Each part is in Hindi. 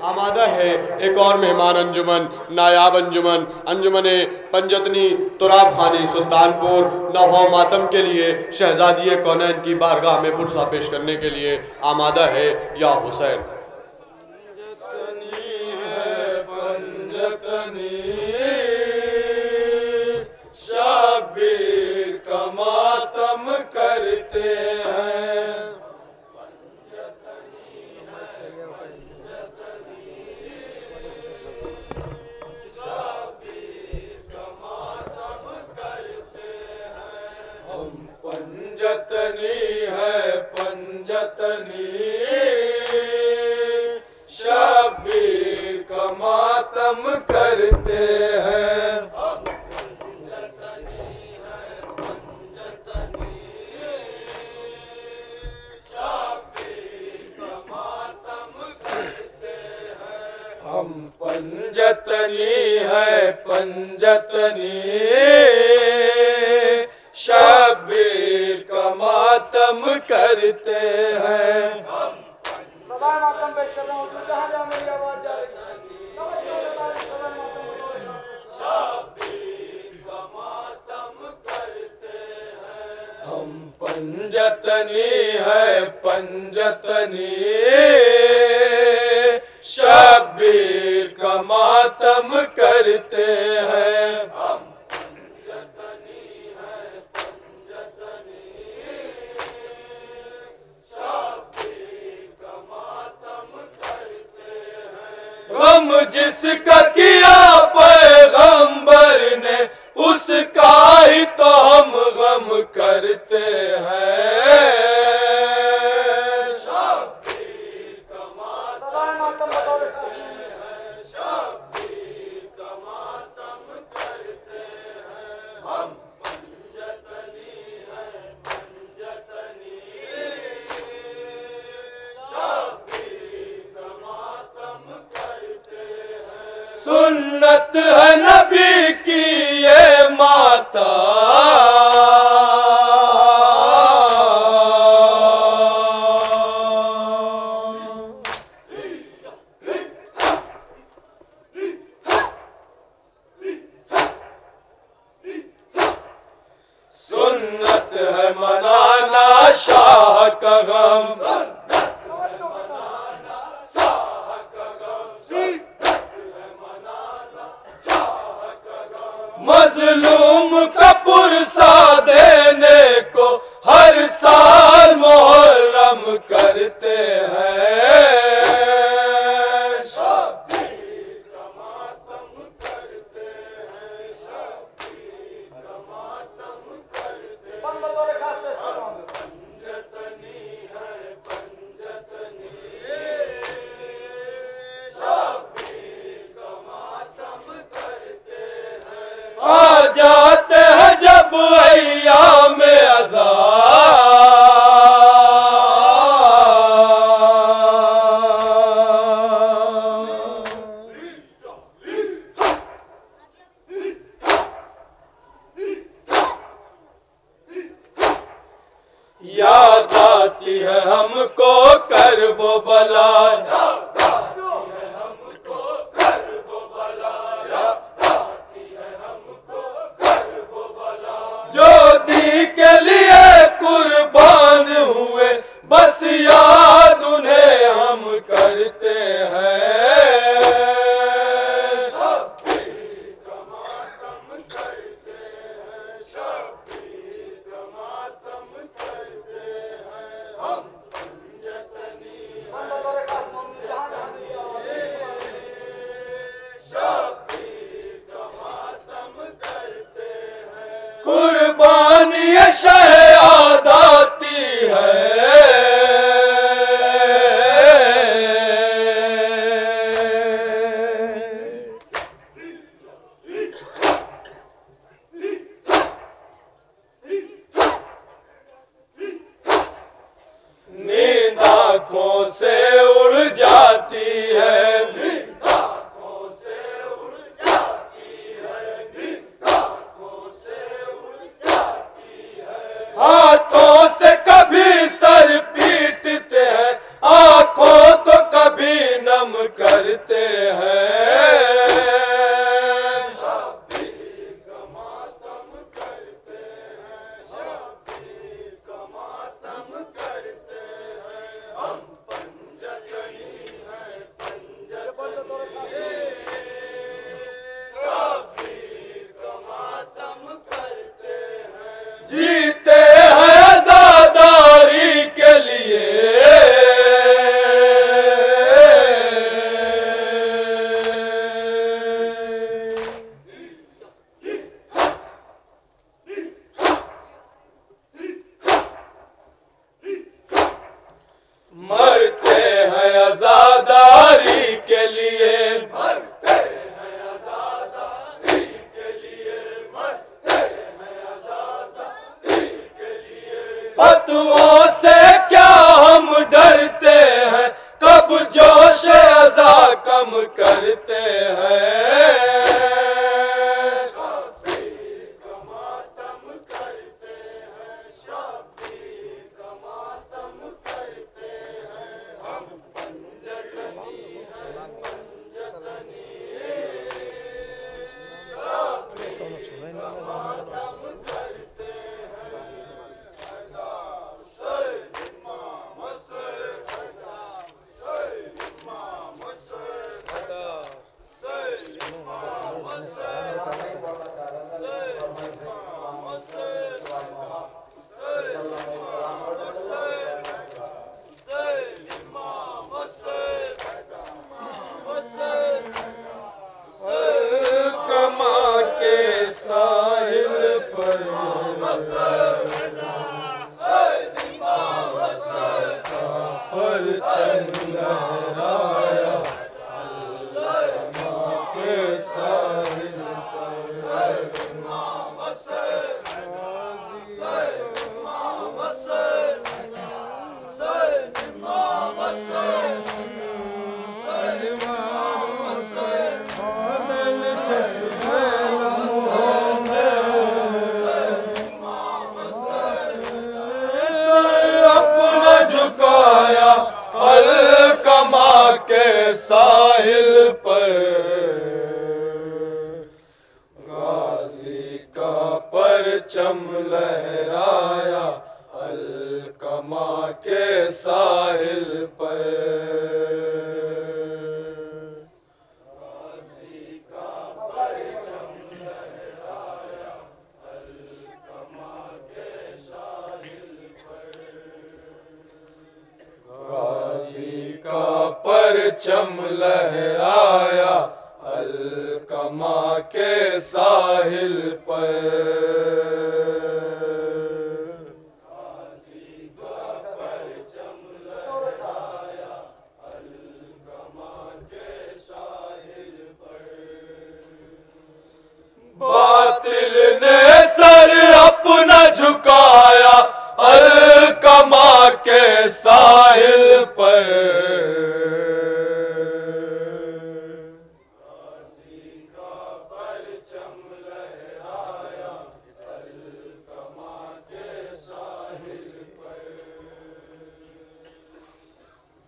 आमादा है एक और मेहमान अंजुमन, नायाब अंजुमन, अंजुमने पंजतनी तुराब खानी सुल्तानपुर नौ मातम के लिए शहजादी कौनैन की बारगाह में पुरसा पेश करने के लिए आमादा है या हुसैन। शब्बीर का मातम करते हैं, पंजतनी है पंजतनी, शब्बीर का मातम करते हैं। हम पंजतनी है पंजतनी, शब्बीर का मातम करते हैं। सदाए मातम पेश कर रहा हूँ, जहाँ जहाँ मेरी आवाज जा रही है। शब्बीर का मातम करते हैं। हम पंजतनी है पंजतनी, शब्बीर का मातम करते हैं। हम पंजतनी है पंजतनी, शब्बीर का मातम करते हैं। गम जिसका किया पैगंबर ने, उसका ही तो हम गम करते हैं। सुन्नत है नबी की ये माता, सुन्नत है मनाना शाह का गम, मजलूम का पुरसा देने को हर साल मुहर्रम करते हैं। शब्बीर का मातम करते हैं, शब्बीर का मातम करते हैं। पंजतनी है पंजतनी, शब्बीर का मातम करते हैं। आ जाते हैं जब अय्याम अज़ा, करते हैं, शब्बीर का मातम करते हैं, शब्बीर का मातम करते हैं, हम पंजतनी हैं, पंजतनी, शब्बीर का मातम करते हैं, जीते हैं आजादारी के लिए, मरते हैं आजादारी के लिए, मरते हैं आजादी के लिए, मरते हैं आजादी के लिए, फतवों से क्या हम डरते हैं, कब जोश अज़ा कम करते हैं, शब्बीर का मातम करते हैं, शब्बीर का मातम करते हैं, हम पंजतनी हैं, पंजतनी, शब्बीर का मातम करते हैं, सैयद इमाम सैयद सैयद इमाम सैयद सैयद इमाम सैयद कमा के साहिल पर परचम लहराया, कमा के साहिल अपना झुकाया अलकमा के साहिल पर, गाजी का परचम लहराया अलकमा के साहिल पर, गाजी का परचम लहराया अलकमा के साहिल पर, बातिल ने सर अपना झुकाया अलकमा के साहिल पर,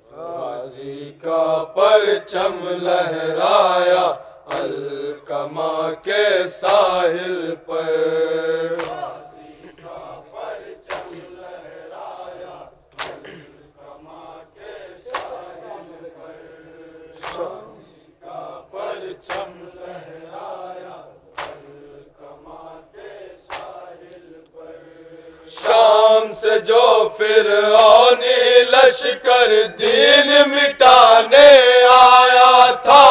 गाजी का परचम लहराया अलकमा के साहिल पर, परचम लहराया अलकमा के साहिल पर, शाम से जो फिरौनी लश्कर दीन मिटाने आया था,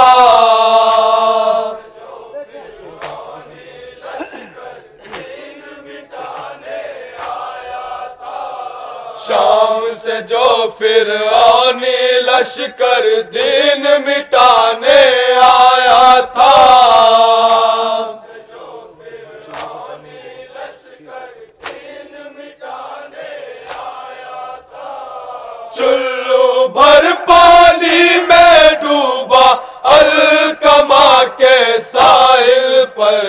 शाम से जो फिरौनी लश्कर दीन मिटाने आया था, चुल्लू भर पानी में डूबा अलकमा के साहिल पर,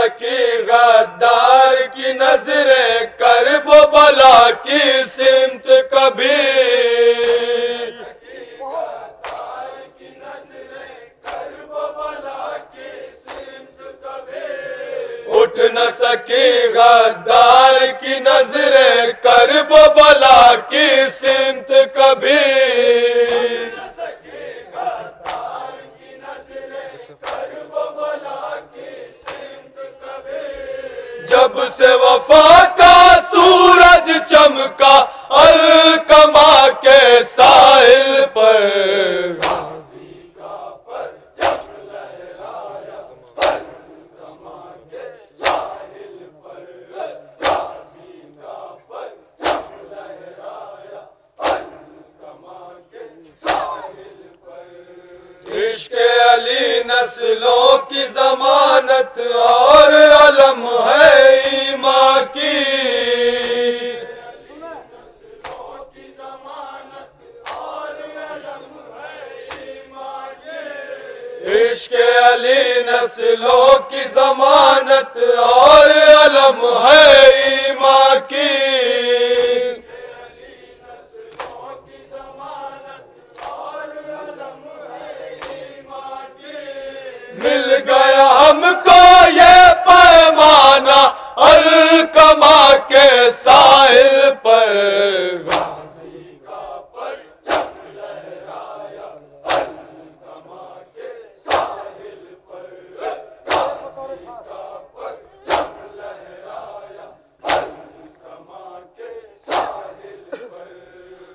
सकी गद्दार की नजरें करब बला की सिमत कभी। उठ न सकी गद्दार की नजरें करब बला की सिमत कभी। जब से वफा का सूरज चमका अलकमा के साहिल पर, इश्क़े अली नस्लों की जमानत और अलम है ईमान की। इश्क़े अली नस्लों की जमानत और अलम है ईमान की। मिल गया हमको ये पैमाना अलकमा के साहिल पर।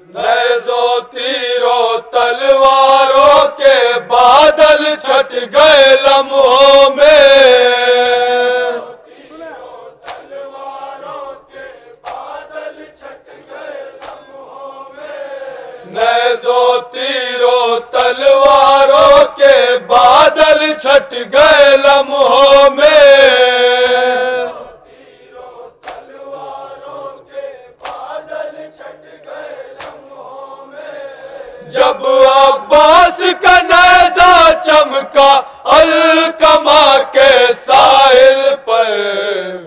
नेज़ों तीरों तलवारों के बादल छट गए लम्हों में। नेज़ों तीरों तलवारों के बादल छट गए लम्हों में। जब अब्बास का नेज़ा चमका अलकमा के साहिल पर,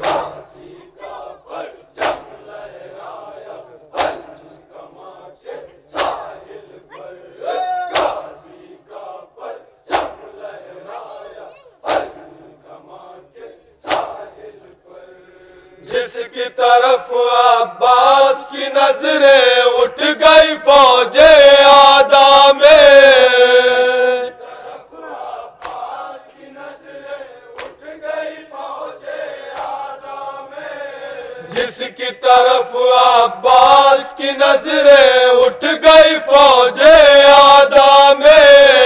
जिसकी तरफ अब्बास की नजरें उठ गई फौजे आदा में। जिसकी तरफ अब्बास की नजरें उठ गई फौजे आदा में।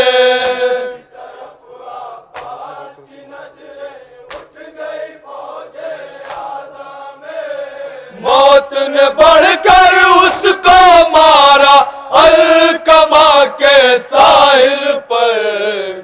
मौत ने बढ़कर उसको मारा अलकमा के साहिल पर।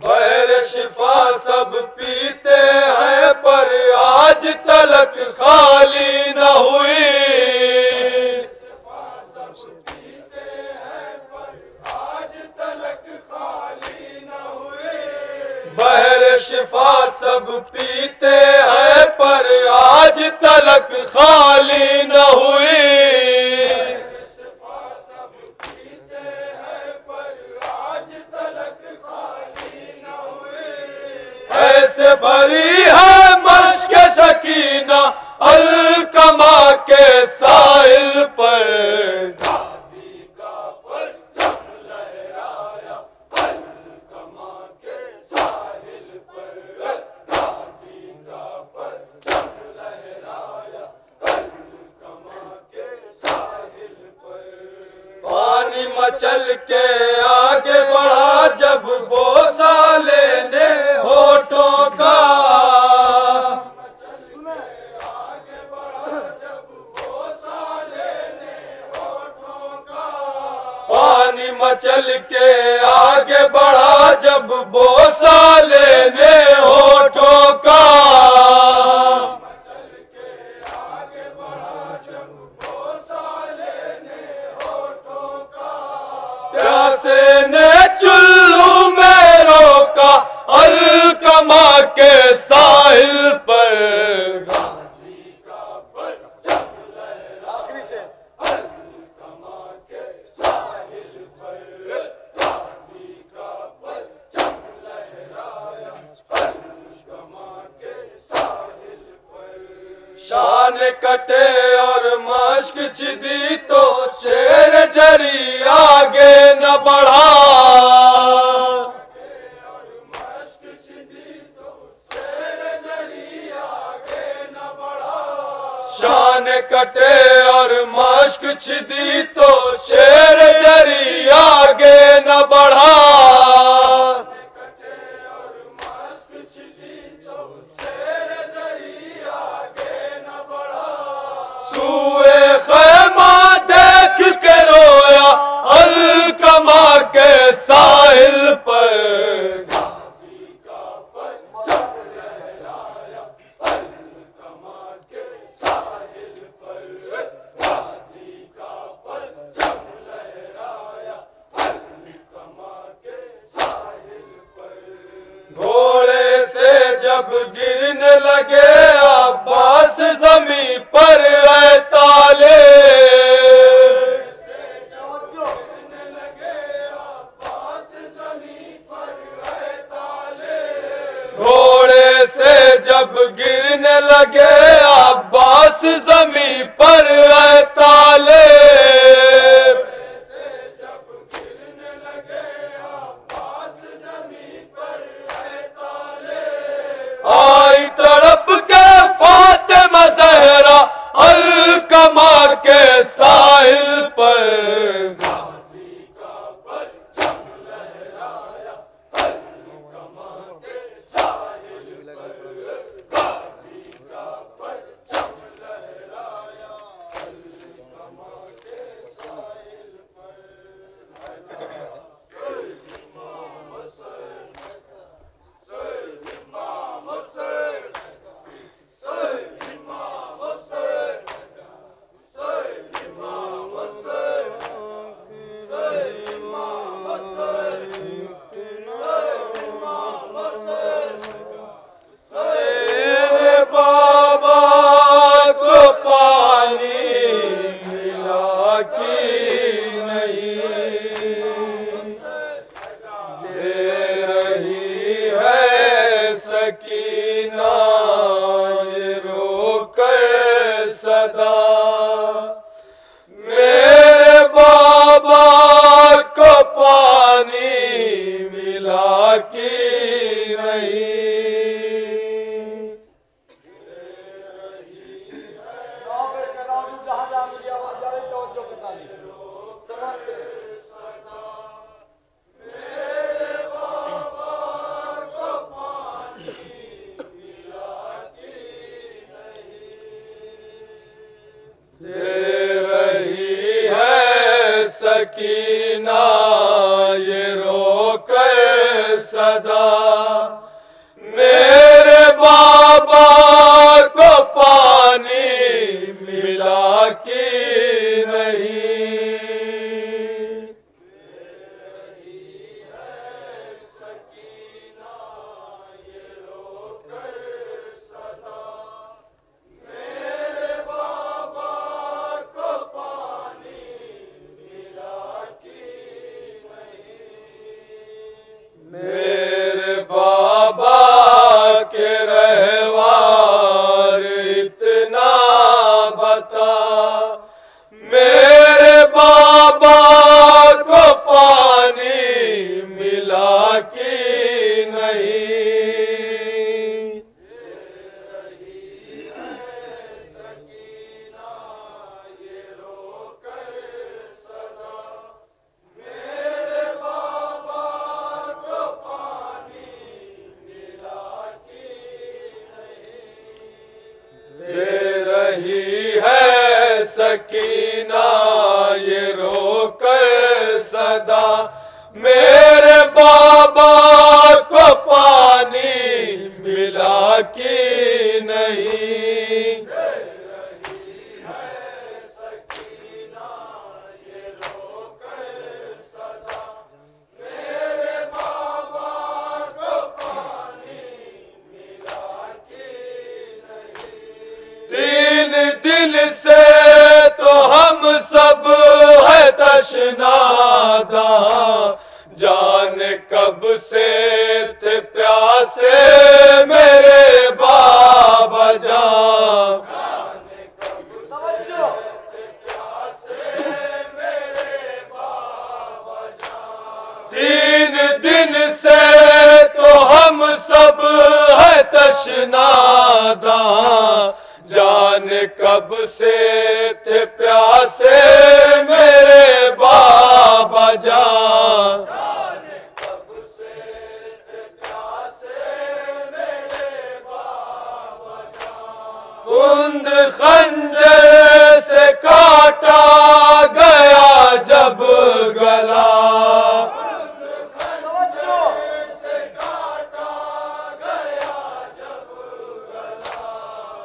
बहर शिफा सब पीते हैं पर आज तलक खाली न हुई। बहर शिफा सब पीते हैं पर आज तलक खाली न हुई। ऐसे भरी है मश्क सकीना अलकमा के साहिल पर। पानी मचल के आगे बढ़ा जब बोसा लेने होठों का। पानी मचल के आगे बढ़ा जब बोसा लेने होठों का। के साहिल पर आखिरी से शान कटे और मश्क छिदी तो शेर जरी आगे न बढ़ा। शान कटे और मश्क छिदी तो शेर जरी आगे न बढ़ा। सूए खैमा देख के रोया अलकमा के साहिल पर। घोड़े से जब गिरने लगे अब्बास जमी पर आए ताले। घोड़े से जब गिरने लगे अब्बास जमी पर आए ताले। आई तड़प के फातिमा ज़हरा अलकमा के साहिल पर। सकीना ये रोकर सदा मेरे बाबा को पानी मिला कि नहीं। जहाँ जहाँ मेरी आवाज जा रही तवज्जो के ताली समाज करें। सकीना ये रोकर सदा मेरे बाबा को पानी मिला कि नहीं। मेरे बाबा के रहवार इतना बता मेरे बाबा को पानी मिला कि नहीं। दे रही है सकीना ये रोकर सदा मेरे बाबा को पानी मिला कि नहीं। दिन से तो हम सब है तशनादा, जाने कब से थे प्यासे मेरे बाबा जान। तीन दिन से तो हम सब है तशनादा, जाने कब से थे प्यासे मेरे बाबा जान। कुंद खंजर से काटा गया जब गला,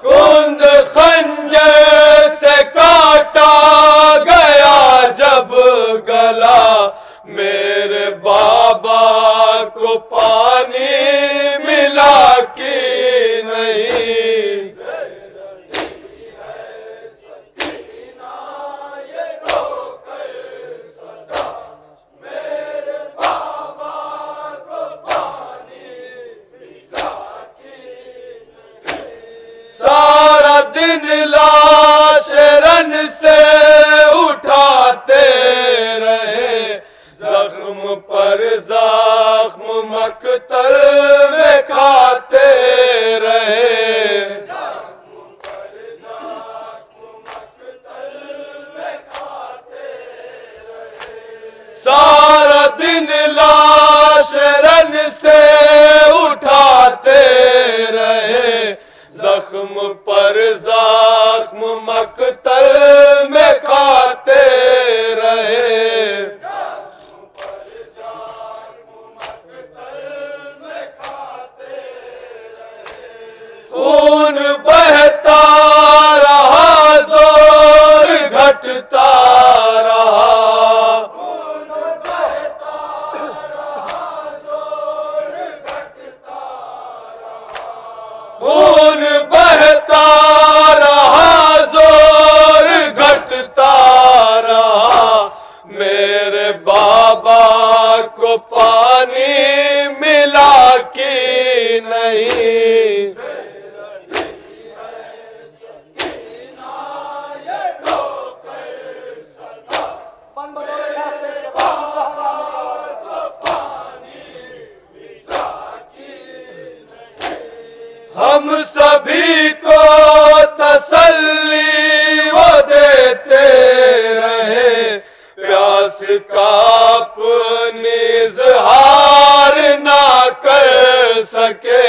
कुंद खंजर से काटा गया जब गला, मेरे बाबा को पानी मिला कि नहीं। सारा दिन लाश रन से उठाते रहे, जख्म पर जख्म मकतल में खाते रहे। सारा दिन लाश रन से उठाते रहे, जख्म पर जख्म मकतल में खाते रहे। खून बहता रहा, जोर घटता रहा, खून बहता रहा, जोर घटता रहा, मेरे बाबा को पानी मिला कि नहीं। हम सभी को तसल्ली वो देते रहे, प्यास का अपनी इज़हार ना कर सके।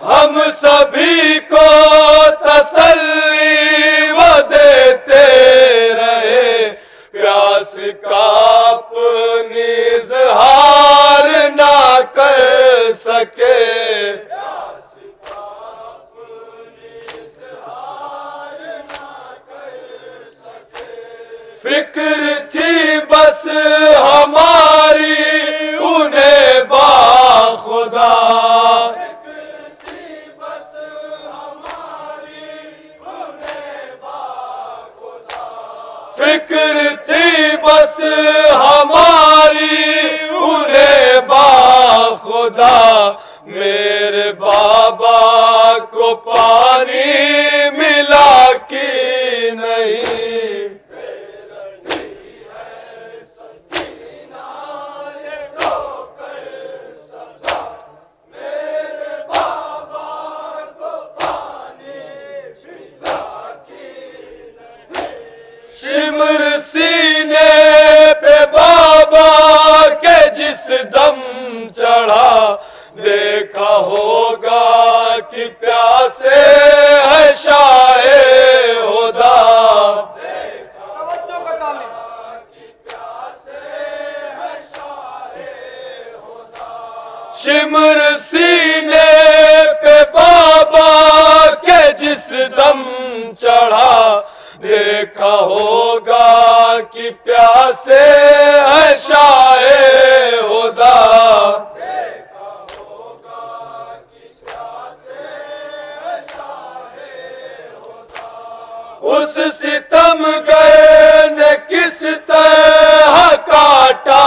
हम सभी को तसल्ली वो देते रहे, प्यास का अपनी इज़हार ना कर सके। फिक्र थी बस हमारी उन्हें बाखुदा, फिक्र थी बस हमारी उन्हें बाखुदा, मेरे बाबा को पानी मिला कि नहीं। शिमर सीने पे बाबा के जिस दम चढ़ा, देखा होगा कि प्यासे है शाहे होदा। शिमर सीने पे बाबा के जिस दम चढ़ा, देखा होगा कि प्यासे है शाहे होदा। उस सितम गए ने किस तरह काटा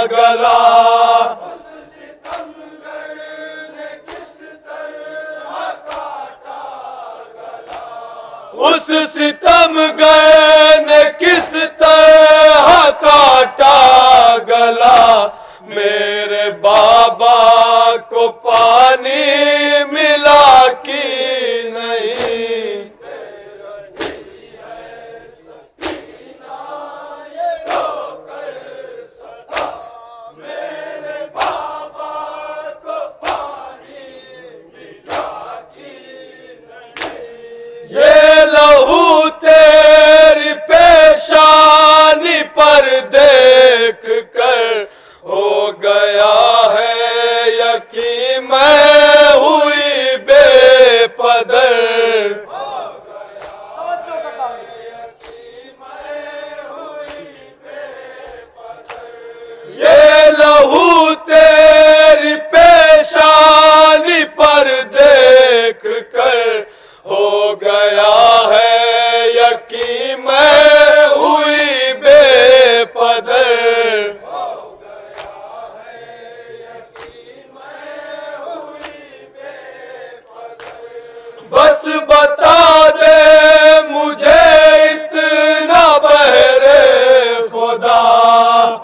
गला, उस सितम गए ने किस तरह काटा गला, उस सितम गए ने किस तरह काटा गला। मेरे बाबा को पानी मिला कि नहीं, ये लहू तेरी पेशानी पर देख कर हो गया है यकीन मैं हुई बेपदर। ये लहू तेरी पेशानी पर देख कर हो गया है यकीन मैं हुई बेपदर। बस बता दे मुझे इतना बहरे खुदा,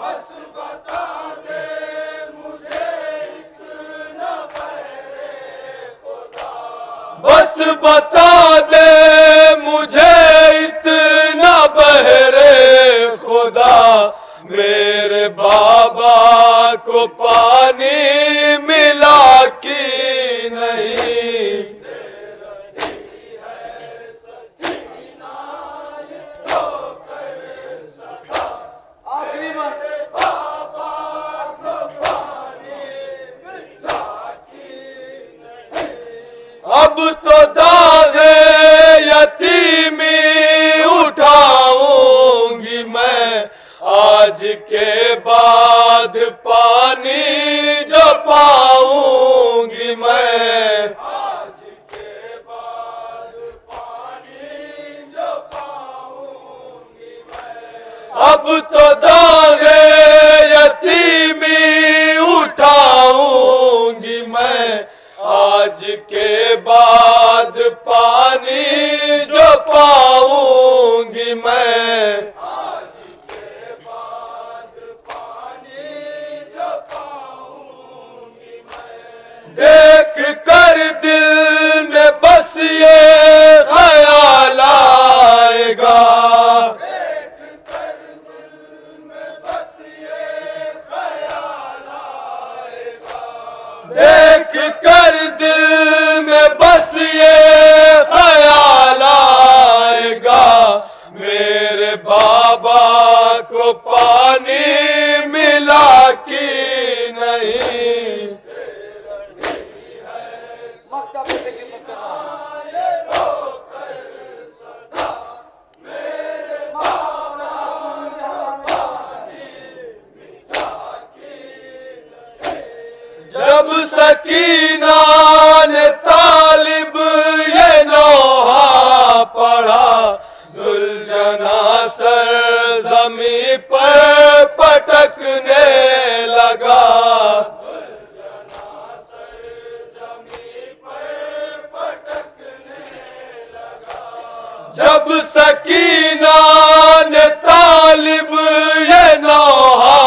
बस बता दे मुझे इतना बहरे खुदा, बस बता दे मुझे इतना बहरे खुदा। मेरे बाबा को पानी मिला कि नहीं, आखिरी में अब तो दागे यतीमी उठाऊंगी मैं, आज के बाद पानी जो पाऊंगी मैं, आज के बाद पानी जो पाऊंगी मैं, अब तो दागे यतीमी उठाऊंगी मैं, आज के बाद पानी जो पाऊंगी मैं। आज के बाद पानी जो पाऊंगी मैं, देख कर दिल में बस ये ख्याल आएगा, देख कर दिल में बस ये ख्याल आएगा, देख कर दिल में बस ये ख्याल आएगा। मेरे बाबा को पानी मिला कि नहीं, मक्का पे से गिरफ्त करना जब सकीना ने तालिब ये नौहा पढ़ा, जुलझना सर जमी पर पटकने लगा, जब सकीना ने तालिब ये नौहा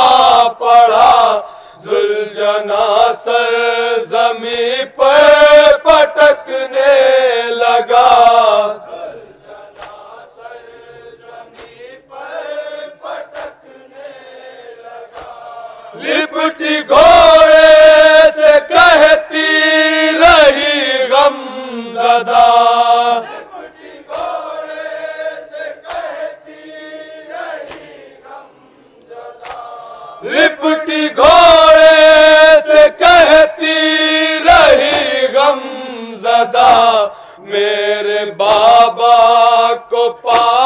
पढ़ा, जुलझना सर जमी पर पटकने लगा, लिपटी घोड़े से कहती रही गमज़दा, लिपटी घोड़े से कहती रही गमज़दा। मेरे बाबा को पा